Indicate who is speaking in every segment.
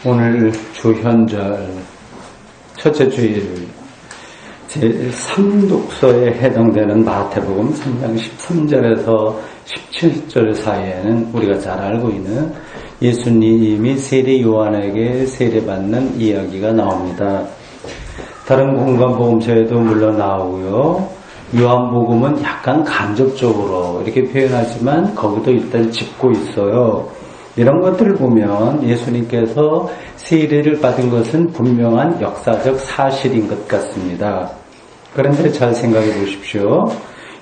Speaker 1: 오늘 주현절 첫째 주일 제3독서에 해당되는 마태복음 3장 13절에서 17절 사이에는 우리가 잘 알고 있는 예수님이 세례 요한에게 세례받는 이야기가 나옵니다. 다른 공간복음서에도 물론 나오고요. 요한복음은 약간 간접적으로 이렇게 표현하지만 거기도 일단 짚고 있어요. 이런 것들을 보면 예수님께서 세례를 받은 것은 분명한 역사적 사실인 것 같습니다. 그런데 잘 생각해 보십시오.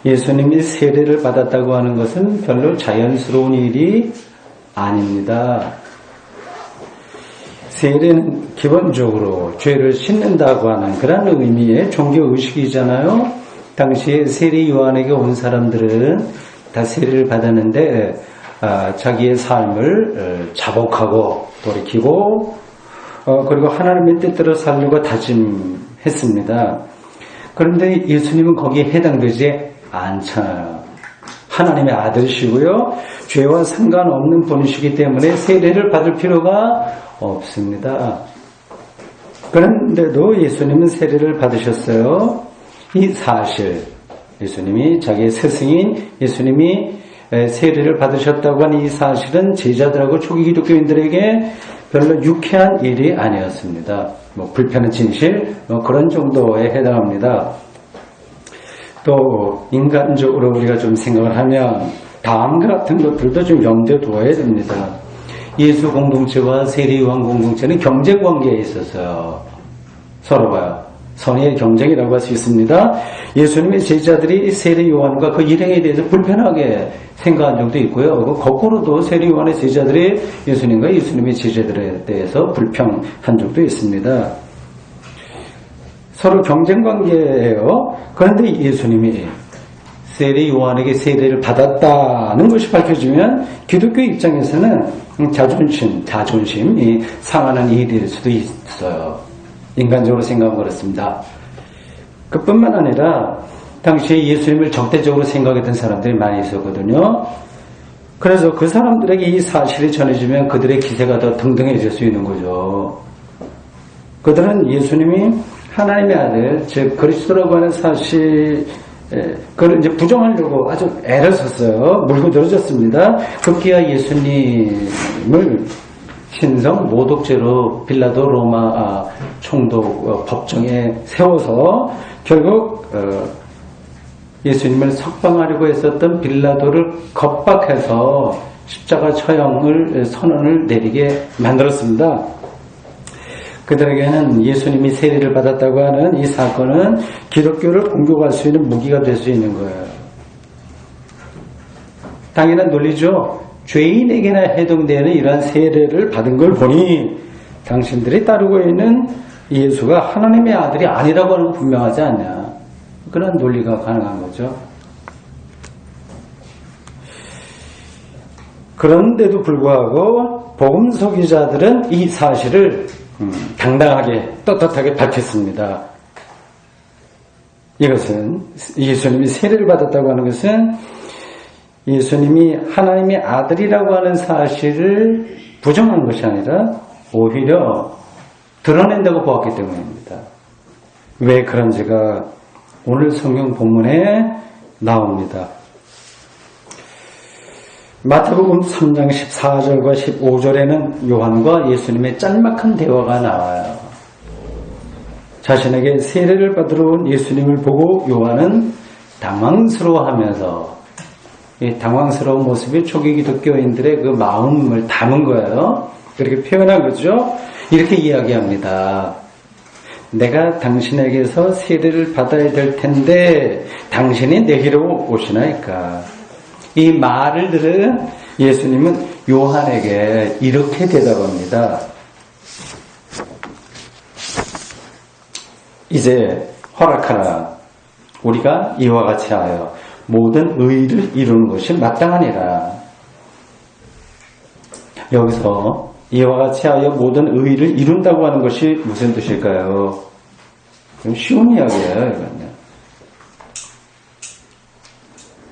Speaker 1: 예수님이 세례를 받았다고 하는 것은 별로 자연스러운 일이 아닙니다. 세례는 기본적으로 죄를 씻는다고 하는 그런 의미의 종교의식이잖아요. 당시에 세례 요한에게 온 사람들은 다 세례를 받았는데 자기의 삶을 자복하고 돌이키고 그리고 하나님의 뜻대로 살려고 다짐했습니다. 그런데 예수님은 거기에 해당되지 않잖아요. 하나님의 아들이시고요. 죄와 상관없는 분이시기 때문에 세례를 받을 필요가 없습니다. 그런데도 예수님은 세례를 받으셨어요. 이 사실, 예수님이 자기의 스승인 예수님이 세례를 받으셨다고 하는 이 사실은 제자들하고 초기 기독교인들에게 별로 유쾌한 일이 아니었습니다. 불편한 진실 그런 정도에 해당합니다. 또 인간적으로 우리가 좀 생각을 하면 다음 같은 것들도 좀 염두에 두어야 됩니다. 예수 공동체와 세례 요한 공동체는 경제 관계에 있었어요. 서로가 선의의 경쟁이라고 할 수 있습니다. 예수님의 제자들이 세례 요한과 그 일행에 대해서 불편하게 생각한 적도 있고요. 거꾸로도 세례 요한의 제자들이 예수님과 예수님의 제자들에 대해서 불평한 적도 있습니다. 서로 경쟁 관계예요. 그런데 예수님이 세례 요한에게 세례를 받았다는 것이 밝혀지면 기독교 입장에서는 자존심이 상하는 일일 수도 있어요. 인간적으로 생각하면 그렇습니다. 그뿐만 아니라 당시에 예수님을 적대적으로 생각했던 사람들이 많이 있었거든요. 그래서 그 사람들에게 이 사실이 전해지면 그들의 기세가 더 등등해질 수 있는 거죠. 그들은 예수님이 하나님의 아들, 즉 그리스도라고 하는 사실 그걸 이제 부정하려고 아주 애를 썼어요. 물고 늘어졌습니다. 급기야 예수님을 신성 모독죄로 빌라도 로마 총독 법정에 세워서 결국 예수님을 석방하려고 했었던 빌라도를 겁박해서 십자가 처형을 선언을 내리게 만들었습니다. 그들에게는 예수님이 세례를 받았다고 하는 이 사건은 기독교를 공격할 수 있는 무기가 될 수 있는 거예요. 당연한 논리죠. 죄인에게나 해당되는 이러한 세례를 받은 걸 보니 당신들이 따르고 있는 예수가 하나님의 아들이 아니라고 하는 건 분명하지 않냐. 그런 논리가 가능한 거죠. 그런데도 불구하고 복음서 기자들은 이 사실을 당당하게 떳떳하게 밝혔습니다. 이것은 예수님이 세례를 받았다고 하는 것은 예수님이 하나님의 아들이라고 하는 사실을 부정한 것이 아니라 오히려 드러낸다고 보았기 때문입니다. 왜 그런지가 오늘 성경 본문에 나옵니다. 마태복음 3장 14절과 15절에는 요한과 예수님의 짤막한 대화가 나와요. 자신에게 세례를 받으러 온 예수님을 보고 요한은 당황스러워하면서 이 당황스러운 모습이 초기 기독교인들의 그 마음을 담은 거예요. 그렇게 표현한 거죠. 이렇게 이야기합니다. 내가 당신에게서 세례를 받아야 될 텐데 당신이 내게로 오시나이까. 이 말을 들은 예수님은 요한에게 이렇게 대답합니다. 이제 허락하라. 우리가 이와 같이 하여 모든 의를 이루는 것이 마땅하니라. 여기서 이와 같이 하여 모든 의를 이룬다고 하는 것이 무슨 뜻일까요? 좀 쉬운 이야기예요, 이거는.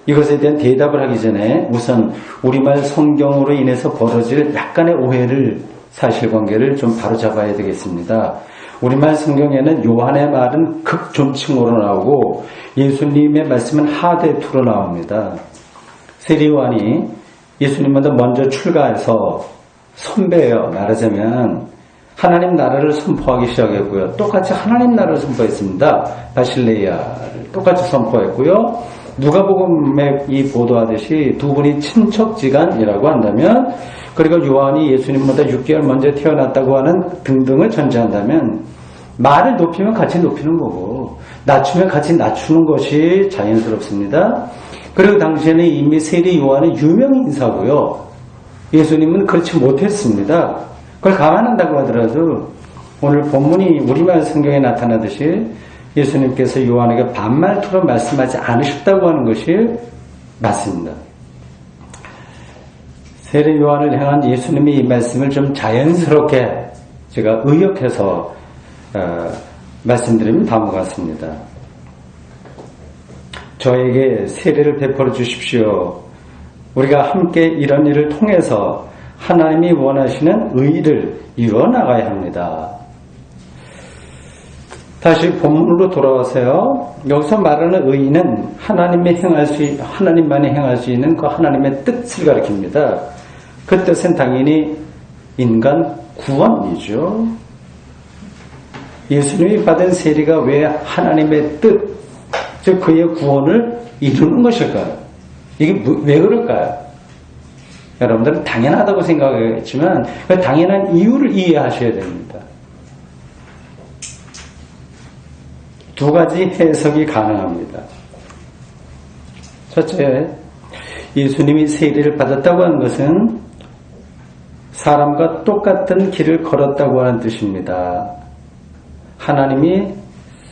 Speaker 1: 이것에 대한 대답을 하기 전에 우선 우리말 성경으로 인해서 벌어질 약간의 오해를 사실관계를 좀 바로잡아야 되겠습니다. 우리말 성경에는 요한의 말은 극존칭으로 나오고 예수님의 말씀은 하대투로 나옵니다. 세리요한이 예수님보다 먼저 출가해서 선배예요. 말하자면 하나님 나라를 선포하기 시작했고요. 똑같이 하나님 나라를 선포했습니다. 바실레이아를 똑같이 선포했고요. 누가복음에 이 보도하듯이 두 분이 친척지간이라고 한다면, 그리고 요한이 예수님보다 6개월 먼저 태어났다고 하는 등등을 전제한다면, 말을 높이면 같이 높이는 거고 낮추면 같이 낮추는 것이 자연스럽습니다. 그리고 당시에는 이미 세리 요한은 유명 인사고요. 예수님은 그렇지 못했습니다. 그걸 감안한다고 하더라도 오늘 본문이 우리말 성경에 나타나듯이 예수님께서 요한에게 반말투로 말씀하지 않으셨다고 하는 것이 맞습니다. 세례 요한을 향한 예수님의 이 말씀을 좀 자연스럽게 제가 의역해서 말씀드리면 다음과 같습니다. 저에게 세례를 베풀어 주십시오. 우리가 함께 이런 일을 통해서 하나님이 원하시는 의를 이루어 나가야 합니다. 다시 본문으로 돌아와서요. 여기서 말하는 의는 하나님만이 행할 수 있는 그 하나님의 뜻을 가리킵니다. 그 뜻은 당연히 인간 구원이죠. 예수님이 받은 세례가 왜 하나님의 뜻, 즉 그의 구원을 이루는 것일까요? 이게 왜 그럴까요? 여러분들은 당연하다고 생각하겠지만 그 당연한 이유를 이해하셔야 됩니다. 두 가지 해석이 가능합니다. 첫째, 예수님이 세례를 받았다고 하는 것은 사람과 똑같은 길을 걸었다고 하는 뜻입니다. 하나님이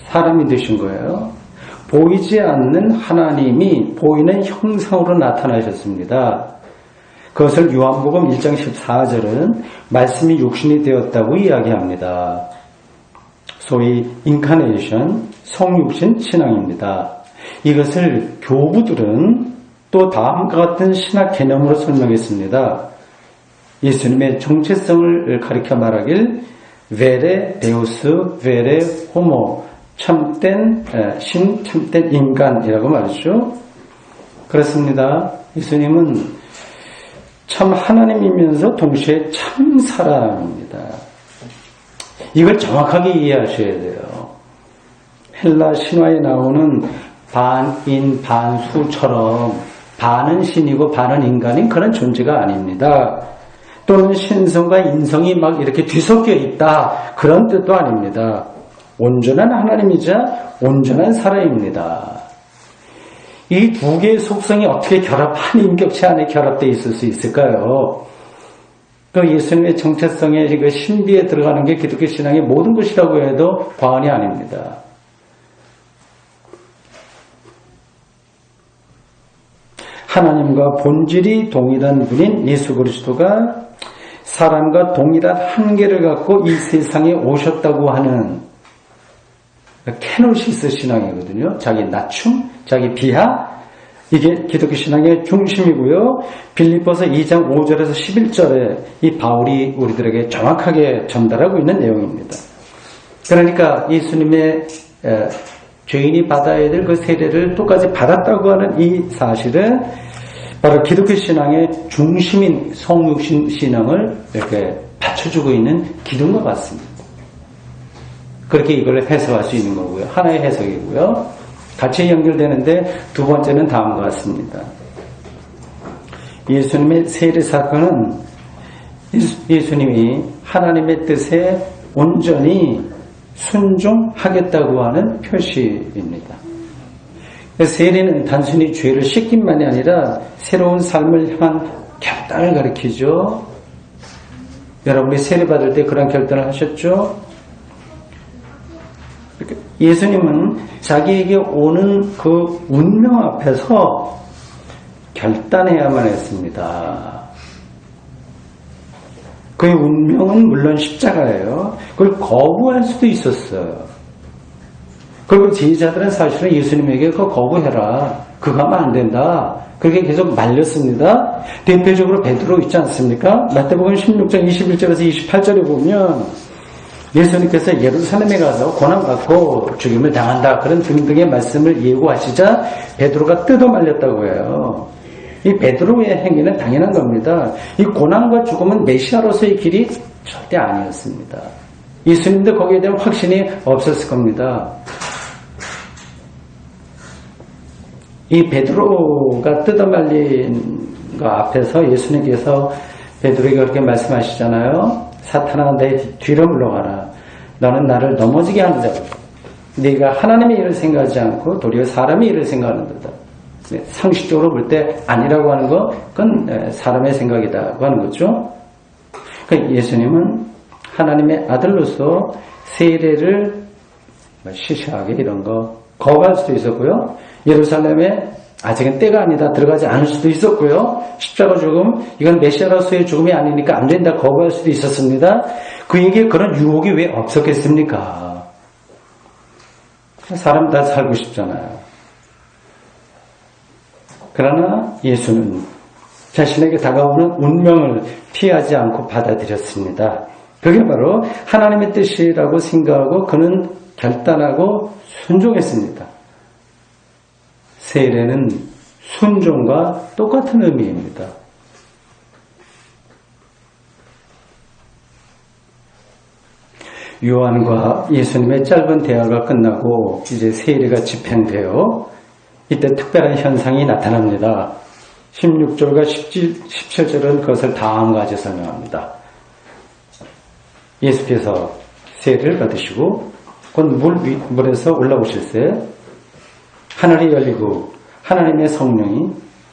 Speaker 1: 사람이 되신 거예요. 보이지 않는 하나님이 보이는 형상으로 나타나셨습니다. 그것을 요한복음 1장 14절은 말씀이 육신이 되었다고 이야기합니다. 소위 인카네이션, 성육신 신앙입니다. 이것을 교부들은 또 다음과 같은 신학 개념으로 설명했습니다. 예수님의 정체성을 가리켜 말하길 베레 데우스, 베레 호모, 참된 신, 참된 인간이라고 말이죠. 그렇습니다. 예수님은 참 하나님이면서 동시에 참 사람입니다. 이걸 정확하게 이해하셔야 돼요. 헬라 신화에 나오는 반인 반수처럼 반은 신이고 반은 인간인 그런 존재가 아닙니다. 또는 신성과 인성이 막 이렇게 뒤섞여 있다 그런 뜻도 아닙니다. 온전한 하나님이자 온전한 사람입니다. 이 두 개의 속성이 어떻게 한 인격체 안에 결합되어 있을 수 있을까요? 그 예수님의 정체성의 그 신비에 들어가는 게 기독교 신앙의 모든 것이라고 해도 과언이 아닙니다. 하나님과 본질이 동일한 분인 예수 그리스도가 사람과 동일한 한계를 갖고 이 세상에 오셨다고 하는 케노시스 신앙이거든요. 자기 낮춤, 자기 비하, 이게 기독교 신앙의 중심이고요. 빌립보서 2장 5절에서 11절에 이 바울이 우리들에게 정확하게 전달하고 있는 내용입니다. 그러니까 예수님의 죄인이 받아야 될 그 세례를 똑같이 받았다고 하는 이 사실은 바로 기독교 신앙의 중심인 성육신 신앙을 이렇게 받쳐주고 있는 기둥과 같습니다. 그렇게 이걸 해석할 수 있는 거고요. 하나의 해석이고요. 같이 연결되는데 두 번째는 다음과 같습니다. 예수님의 세례 사건은 예수님이 하나님의 뜻에 온전히 순종하겠다고 하는 표시입니다. 세례는 단순히 죄를 씻긴만이 아니라 새로운 삶을 향한 결단을 가리키죠. 여러분이 세례 받을 때 그런 결단을 하셨죠? 예수님은 자기에게 오는 그 운명 앞에서 결단해야만 했습니다. 그의 운명은 물론 십자가예요. 그걸 거부할 수도 있었어요. 그리고 제자들은 사실은 예수님에게 그거 거부해라. 그거 하면 안 된다. 그게 계속 말렸습니다. 대표적으로 베드로 있지 않습니까? 마태복음 16장 21절에서 28절에 보면 예수님께서 예루살렘에 가서 고난받고 죽임을 당한다. 그런 등등의 말씀을 예고하시자 베드로가 뜯어 말렸다고 해요. 이 베드로의 행위는 당연한 겁니다. 이 고난과 죽음은 메시아로서의 길이 절대 아니었습니다. 예수님도 거기에 대한 확신이 없었을 겁니다. 이 베드로가 뜯어말린 거 앞에서 예수님께서 베드로에게 그렇게 말씀하시잖아요. 사탄아 내 뒤로 물러가라. 너는 나를 넘어지게 하는 자고 네가 하나님의 일을 생각하지 않고 도리어 사람의 일을 생각하는 거다. 상식적으로 볼 때 아니라고 하는 거 그건 사람의 생각이다고 하는 거죠. 그러니까 예수님은 하나님의 아들로서 세례를 시시하게 이런 거 거부할 수도 있었고요. 예루살렘에 아직은 때가 아니다 들어가지 않을 수도 있었고요. 십자가 죽음 이건 메시아로서의 죽음이 아니니까 안 된다 거부할 수도 있었습니다. 그에게 그런 유혹이 왜 없었겠습니까? 사람 다 살고 싶잖아요. 그러나 예수는 자신에게 다가오는 운명을 피하지 않고 받아들였습니다. 그게 바로 하나님의 뜻이라고 생각하고 그는 결단하고 순종했습니다. 세례는 순종과 똑같은 의미입니다. 요한과 예수님의 짧은 대화가 끝나고 이제 세례가 집행되어 이때 특별한 현상이 나타납니다. 16절과 17절은 그것을 다음과 같이 설명합니다. 예수께서 세례를 받으시고 곧 물에서 올라오실새 하늘이 열리고 하나님의 성령이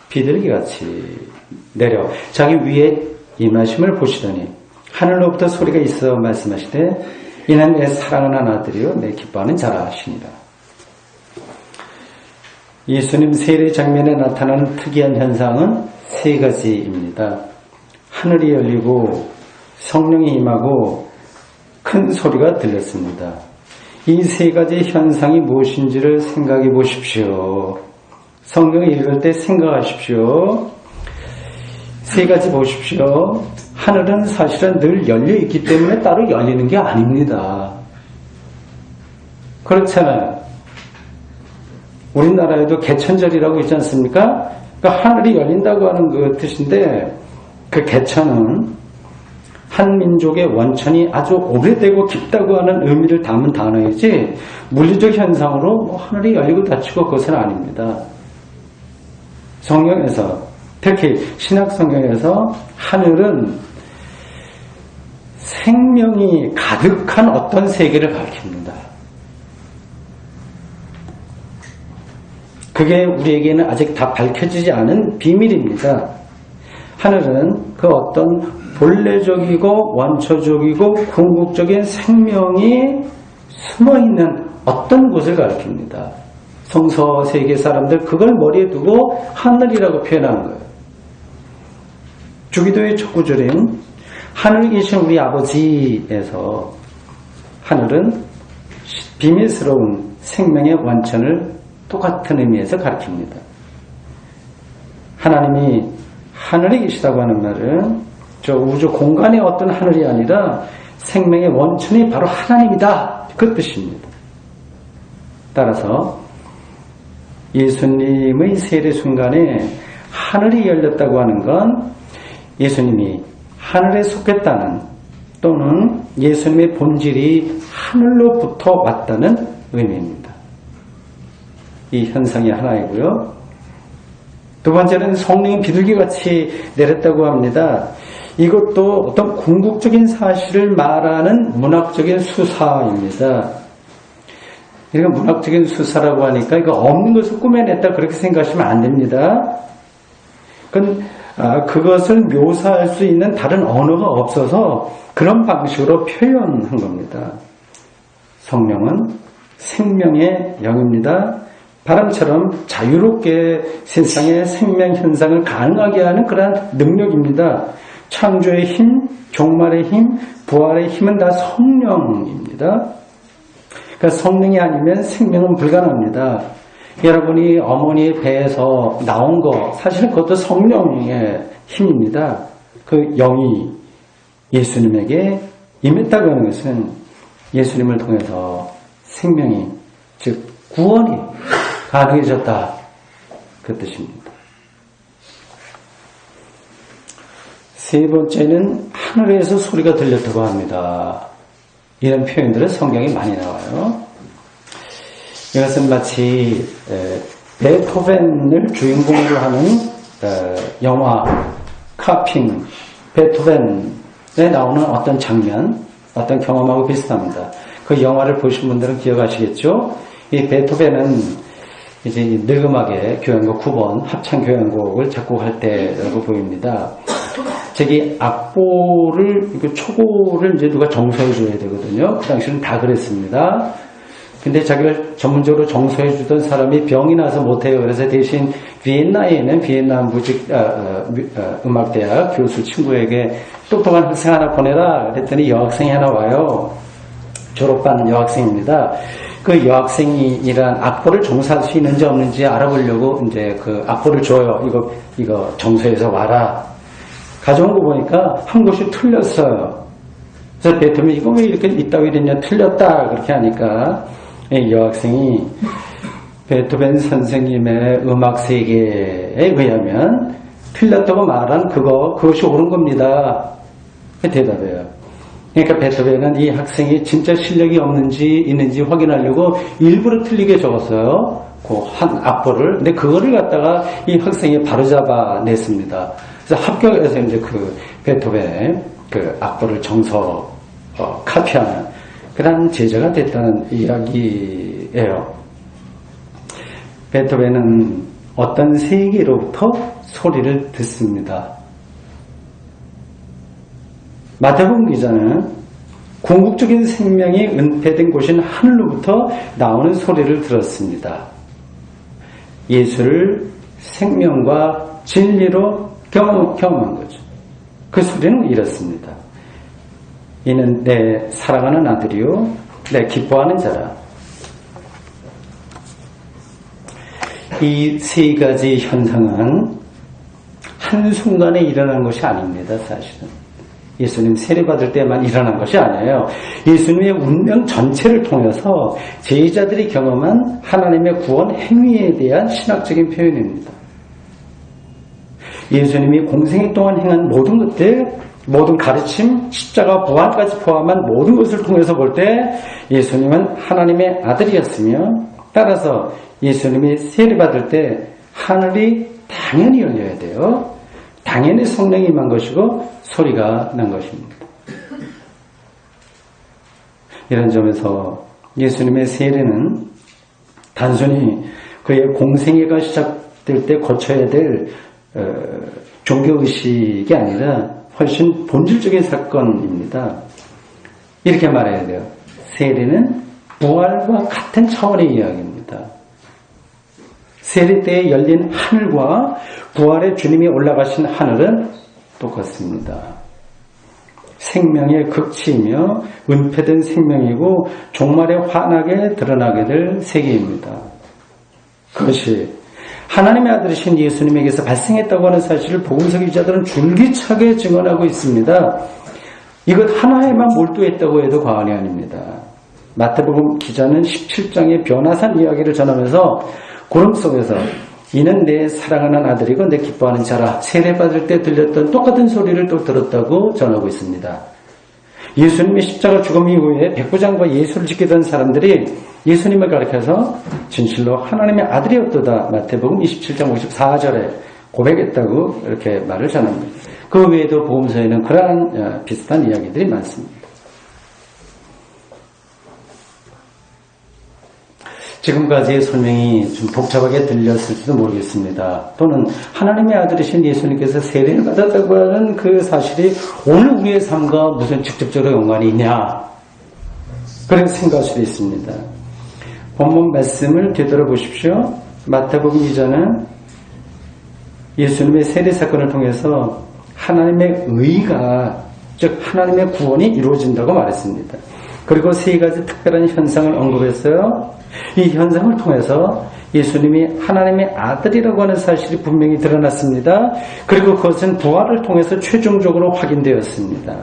Speaker 1: 비둘기같이 내려 자기 위에 임하심을 보시더니 하늘로부터 소리가 있어 말씀하시되 이는 내 사랑하는 아들이요 내 기뻐하는 자라 하시니라. 예수님 세례 장면에 나타나는 특이한 현상은 세 가지입니다. 하늘이 열리고 성령이 임하고 큰 소리가 들렸습니다. 이 세 가지 현상이 무엇인지를 생각해 보십시오. 성경을 읽을 때 생각하십시오. 세 가지 보십시오. 하늘은 사실은 늘 열려 있기 때문에 따로 열리는 게 아닙니다. 그렇잖아요. 우리나라에도 개천절이라고 있지 않습니까? 그러니까 하늘이 열린다고 하는 그 뜻인데 그 개천은 한 민족의 원천이 아주 오래되고 깊다고 하는 의미를 담은 단어이지 물리적 현상으로 뭐 하늘이 열리고 닫히고 그것은 아닙니다. 성경에서 특히 신약 성경에서 하늘은 생명이 가득한 어떤 세계를 가리킵니다. 그게 우리에게는 아직 다 밝혀지지 않은 비밀입니다. 하늘은 그 어떤 본래적이고 원초적이고 궁극적인 생명이 숨어있는 어떤 곳을 가리킵니다. 성서 세계 사람들 그걸 머리에 두고 하늘이라고 표현한 거예요. 주기도의 첫 구절인 하늘에 계신 우리 아버지에서 하늘은 비밀스러운 생명의 원천을 똑같은 의미에서 가리킵니다. 하나님이 하늘에 계시다고 하는 말은 저 우주 공간의 어떤 하늘이 아니라 생명의 원천이 바로 하나님이다. 그 뜻입니다. 따라서 예수님의 세례 순간에 하늘이 열렸다고 하는 건 예수님이 하늘에 속했다는 또는 예수님의 본질이 하늘로부터 왔다는 의미입니다. 이 현상이 하나이고요. 두 번째는 성령이 비둘기같이 내렸다고 합니다. 이것도 어떤 궁극적인 사실을 말하는 문학적인 수사입니다. 그러니까 문학적인 수사라고 하니까 이거 없는 것을 꾸며냈다 그렇게 생각하시면 안 됩니다. 그것을 묘사할 수 있는 다른 언어가 없어서 그런 방식으로 표현한 겁니다. 성령은 생명의 영입니다. 바람처럼 자유롭게 세상의 생명 현상을 가능하게 하는 그러한 능력입니다. 창조의 힘, 종말의 힘, 부활의 힘은 다 성령입니다. 그러니까 성령이 아니면 생명은 불가능합니다. 여러분이 어머니의 배에서 나온 거 사실 그것도 성령의 힘입니다. 그 영이 예수님에게 임했다고 하는 것은 예수님을 통해서 생명이 즉 구원이 가능해졌다 그 뜻입니다. 세 번째는 하늘에서 소리가 들렸다고 합니다. 이런 표현들은 성경에 많이 나와요. 이것은 마치 베토벤을 주인공으로 하는 영화 카핑 베토벤에 나오는 어떤 장면, 어떤 경험하고 비슷합니다. 그 영화를 보신 분들은 기억하시겠죠? 이 베토벤은 이제 늙음하게 교향곡 9번 합창 교향곡을 작곡할 때라고 보입니다. 저기 악보를, 초고를 이제 누가 정서해 줘야 되거든요. 그 당시는 다 그랬습니다. 근데 자기를 전문적으로 정서해 주던 사람이 병이 나서 못해요. 그래서 대신 비엔나에 있는 비엔나 음악대학 교수 친구에게 똑똑한 학생 하나 보내라. 그랬더니 여학생이 하나 와요. 졸업반 여학생입니다. 그 여학생이란 악보를 정사할 수 있는지 없는지 알아보려고 이제 그 악보를 줘요. 이거 정서해서 와라. 가져온 거 보니까 한 곳이 틀렸어요. 그래서 베토벤이 이거 왜 이렇게 이따위 됐냐 틀렸다 그렇게 하니까 이 여학생이 베토벤 선생님의 음악 세계에 의하면 틀렸다고 말한 그것이 옳은 겁니다. 대답해요. 그러니까 베토벤은 이 학생이 진짜 실력이 없는지 있는지 확인하려고 일부러 틀리게 적었어요. 그 한 악보를. 근데 그거를 갖다가 이 학생이 바로잡아 냈습니다. 그래서 합격해서 이제 그 베토벤의 그 악보를 정서 카피하는 그런 제자가 됐다는 이야기예요. 베토벤은 어떤 세계로부터 소리를 듣습니다. 마태복음 기자는 궁극적인 생명이 은폐된 곳인 하늘로부터 나오는 소리를 들었습니다. 예수를 생명과 진리로 경험한 거죠. 그 소리는 이렇습니다. 이는 내 사랑하는 아들이요 내 기뻐하는 자라. 이 세 가지 현상은 한순간에 일어난 것이 아닙니다. 사실은 예수님 세례받을 때만 일어난 것이 아니에요. 예수님의 운명 전체를 통해서 제자들이 경험한 하나님의 구원 행위에 대한 신학적인 표현입니다. 예수님이 공생애 동안 행한 모든 것들, 모든 가르침, 십자가, 부활까지 포함한 모든 것을 통해서 볼 때 예수님은 하나님의 아들이었으며 따라서 예수님이 세례받을 때 하늘이 당연히 열려야 돼요. 당연히 성령이 임한 것이고 소리가 난 것입니다. 이런 점에서 예수님의 세례는 단순히 그의 공생애가 시작될 때 거쳐야 될 종교의식이 아니라 훨씬 본질적인 사건입니다. 이렇게 말해야 돼요. 세례는 부활과 같은 차원의 이야기입니다. 세례 때에 열린 하늘과 부활의 주님이 올라가신 하늘은 똑같습니다. 생명의 극치이며 은폐된 생명이고 종말에 환하게 드러나게 될 세계입니다. 그것이 하나님의 아들이신 예수님에게서 발생했다고 하는 사실을 복음서 기자들은 줄기차게 증언하고 있습니다. 이것 하나에만 몰두했다고 해도 과언이 아닙니다. 마태복음 기자는 17장의 변화산 이야기를 전하면서 구름 속에서 이는 내 사랑하는 아들이고 내 기뻐하는 자라 세례받을 때 들렸던 똑같은 소리를 또 들었다고 전하고 있습니다. 예수님의 십자가 죽음 이후에 백부장과 예수를 지키던 사람들이 예수님을 가리켜서 진실로 하나님의 아들이었도다 마태복음 27장 54절에 고백했다고 이렇게 말을 전합니다. 그 외에도 복음서에는 그러한 비슷한 이야기들이 많습니다. 지금까지의 설명이 좀 복잡하게 들렸을지도 모르겠습니다. 또는 하나님의 아들이신 예수님께서 세례를 받았다고 하는 그 사실이 오늘 우리의 삶과 무슨 직접적으로 연관이 있냐 그렇게 생각할 수도 있습니다. 본문 말씀을 되돌아보십시오. 마태복음 기자는 예수님의 세례 사건을 통해서 하나님의 의가 즉 하나님의 구원이 이루어진다고 말했습니다. 그리고 세 가지 특별한 현상을 언급했어요. 이 현상을 통해서 예수님이 하나님의 아들이라고 하는 사실이 분명히 드러났습니다. 그리고 그것은 부활을 통해서 최종적으로 확인되었습니다.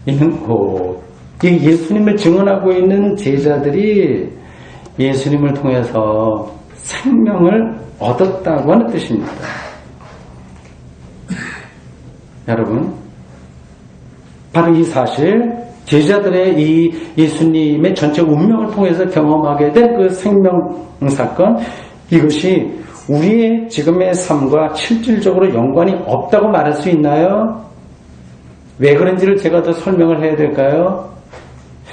Speaker 1: 이는 곧 이 예수님을 증언하고 있는 제자들이 예수님을 통해서 생명을 얻었다고 하는 뜻입니다. 여러분, 바로 이 사실, 제자들의 이 예수님의 전체 운명을 통해서 경험하게 된 그 생명 사건, 이것이 우리의 지금의 삶과 실질적으로 연관이 없다고 말할 수 있나요? 왜 그런지를 제가 더 설명을 해야 될까요?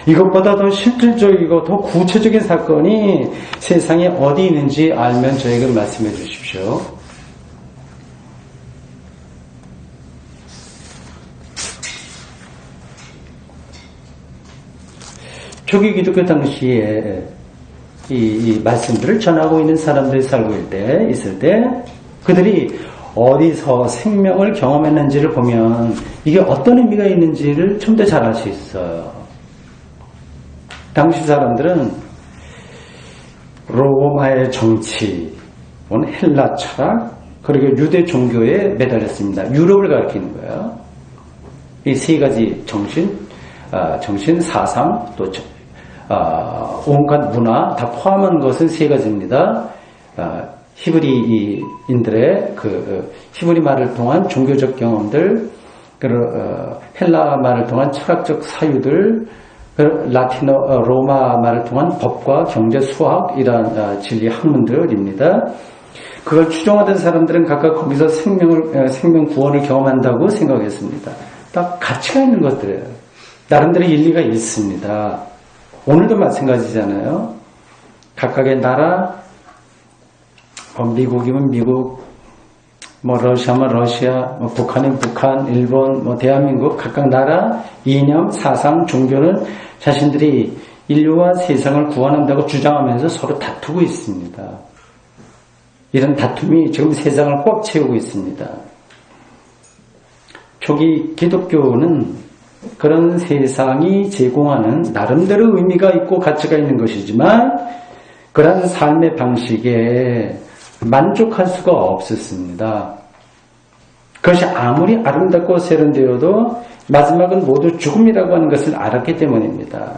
Speaker 1: 이것보다 더 실질적이고 더 구체적인 사건이 세상에 어디 있는지 알면 저에게 말씀해 주십시오. 초기 기독교 당시에 이 말씀들을 전하고 있는 사람들이 살고 있을 때 그들이 어디서 생명을 경험했는지를 보면 이게 어떤 의미가 있는지를 좀 더 잘 알 수 있어요. 당시 사람들은 로마의 정치, 헬라 철학, 그리고 유대 종교에 매달렸습니다. 유럽을 가리키는 거예요. 이 세 가지 정신, 사상, 또 온갖 문화 다 포함한 것은 세 가지입니다. 히브리인들의 히브리 말을 통한 종교적 경험들, 헬라 말을 통한 철학적 사유들, 라틴어, 로마 말을 통한 법과 경제, 수학 이러한 진리 학문들입니다. 그걸 추종하던 사람들은 각각 거기서 생명 구원을 경험한다고 생각했습니다. 다 가치가 있는 것들이에요. 나름대로 일리가 있습니다. 오늘도 마찬가지잖아요. 각각의 나라, 미국이면 미국, 러시아면 러시아, 북한이면 북한, 일본, 대한민국 각각 나라, 이념, 사상, 종교는 자신들이 인류와 세상을 구원한다고 주장하면서 서로 다투고 있습니다. 이런 다툼이 지금 세상을 꽉 채우고 있습니다. 초기 기독교는 그런 세상이 제공하는 나름대로 의미가 있고 가치가 있는 것이지만 그런 삶의 방식에 만족할 수가 없었습니다. 그것이 아무리 아름답고 세련되어도 마지막은 모두 죽음이라고 하는 것을 알았기 때문입니다.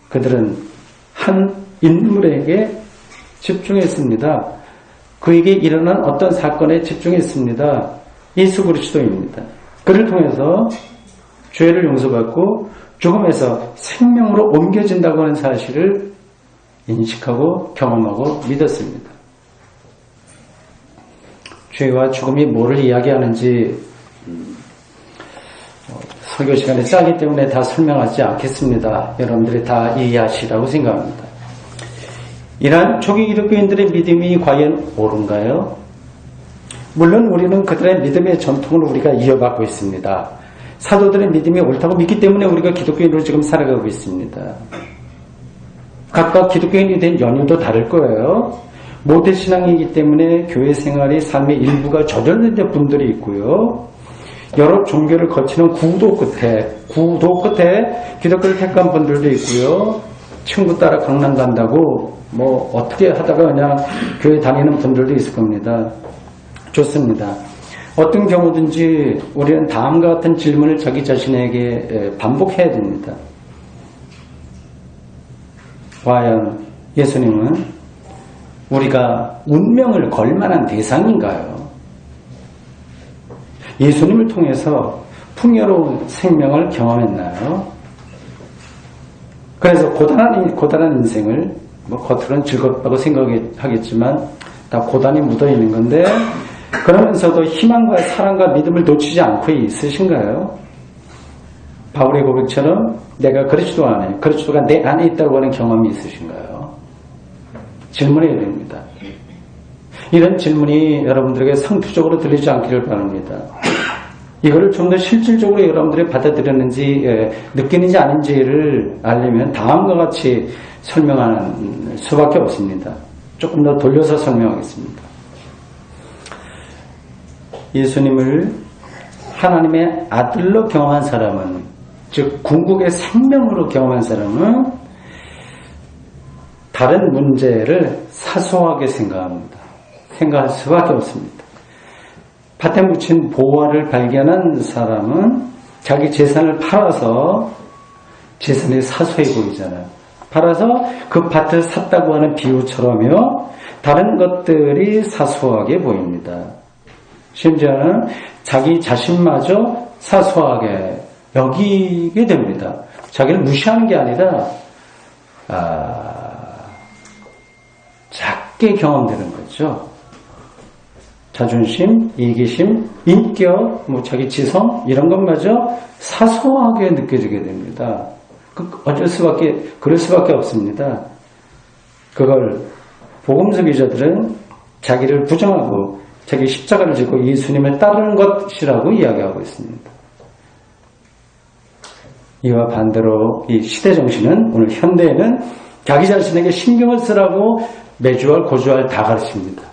Speaker 1: 그들은 한 인물에게 집중했습니다. 그에게 일어난 어떤 사건에 집중했습니다. 예수 그리스도입니다. 그를 통해서 죄를 용서받고 죽음에서 생명으로 옮겨진다고 하는 사실을 인식하고 경험하고 믿었습니다. 죄와 죽음이 뭐를 이야기하는지 설교 시간이 짧기 때문에 다 설명하지 않겠습니다. 여러분들이 다 이해하시라고 생각합니다. 이러한 초기 기독교인들의 믿음이 과연 옳은가요? 물론 우리는 그들의 믿음의 전통을 우리가 이어받고 있습니다. 사도들의 믿음이 옳다고 믿기 때문에 우리가 기독교인으로 지금 살아가고 있습니다. 각각 기독교인이 된 연유도 다를 거예요. 모태신앙이기 때문에 교회 생활이 삶의 일부가 저절된 분들이 있고요. 여러 종교를 거치는 구도 끝에 기독교를 택한 분들도 있고요. 친구 따라 강남 간다고 어떻게 하다가 그냥 교회 다니는 분들도 있을 겁니다. 좋습니다. 어떤 경우든지 우리는 다음과 같은 질문을 자기 자신에게 반복해야 됩니다. 과연 예수님은 우리가 운명을 걸 만한 대상인가요? 예수님을 통해서 풍요로운 생명을 경험했나요? 그래서 고단한 인생을 겉으로는 즐겁다고 생각하겠지만 다 고단이 묻어있는 건데 그러면서도 희망과 사랑과 믿음을 놓치지 않고 있으신가요? 바울의 고백처럼 내가 그리스도가 내 안에 있다고 하는 경험이 있으신가요? 질문해야 됩니다. 이런 질문이 여러분들에게 상투적으로 들리지 않기를 바랍니다. 이거를 좀 더 실질적으로 여러분들이 받아들였는지 느끼는지 아닌지를 알려면 다음과 같이 설명하는 수밖에 없습니다. 조금 더 돌려서 설명하겠습니다. 예수님을 하나님의 아들로 경험한 사람은, 즉 궁극의 생명으로 경험한 사람은 다른 문제를 사소하게 생각합니다. 생각할 수밖에 없습니다. 밭에 묻힌 보화를 발견한 사람은 자기 재산을 팔아서, 재산이 사소해 보이잖아요. 팔아서 그 밭을 샀다고 하는 비유처럼요, 다른 것들이 사소하게 보입니다. 심지어는 자기 자신마저 사소하게 여기게 됩니다. 자기를 무시하는 게 아니라 작게 경험되는 거죠. 자존심, 이기심, 인격, 자기 지성 이런 것마저 사소하게 느껴지게 됩니다. 그럴 수밖에 없습니다. 그걸 복음서 기자들은 자기를 부정하고 자기 십자가를 지고 예수님을 따르는 것이라고 이야기하고 있습니다. 이와 반대로 이 시대 정신은, 오늘 현대에는 자기 자신에게 신경을 쓰라고 매주할 고주할 다 가르칩니다.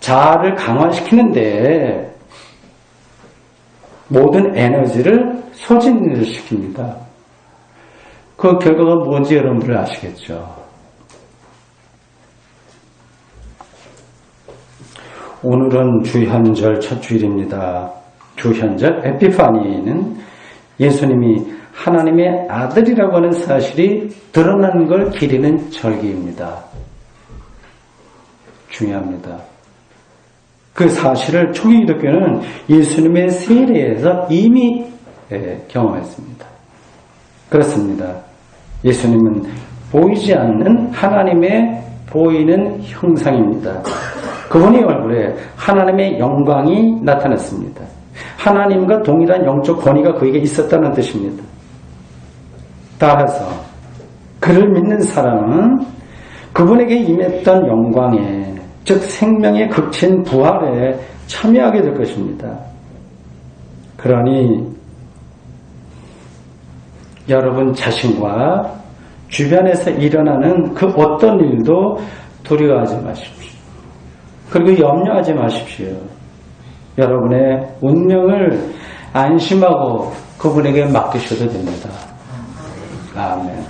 Speaker 1: 자아를 강화시키는데 모든 에너지를 소진을 시킵니다. 그 결과가 뭔지 여러분들 아시겠죠? 오늘은 주현절 첫 주일입니다. 주현절 에피파니는 예수님이 하나님의 아들이라고 하는 사실이 드러난 걸 기리는 절기입니다. 중요합니다. 그 사실을 초기 기독교는 예수님의 세례에서 이미 경험했습니다. 그렇습니다. 예수님은 보이지 않는 하나님의 보이는 형상입니다. 그분의 얼굴에 하나님의 영광이 나타났습니다. 하나님과 동일한 영적 권위가 그에게 있었다는 뜻입니다. 따라서 그를 믿는 사람은 그분에게 임했던 영광에, 즉 생명의 극친 부활에 참여하게 될 것입니다. 그러니 여러분 자신과 주변에서 일어나는 그 어떤 일도 두려워하지 마십시오. 그리고 염려하지 마십시오. 여러분의 운명을 안심하고 그분에게 맡기셔도 됩니다. 아멘.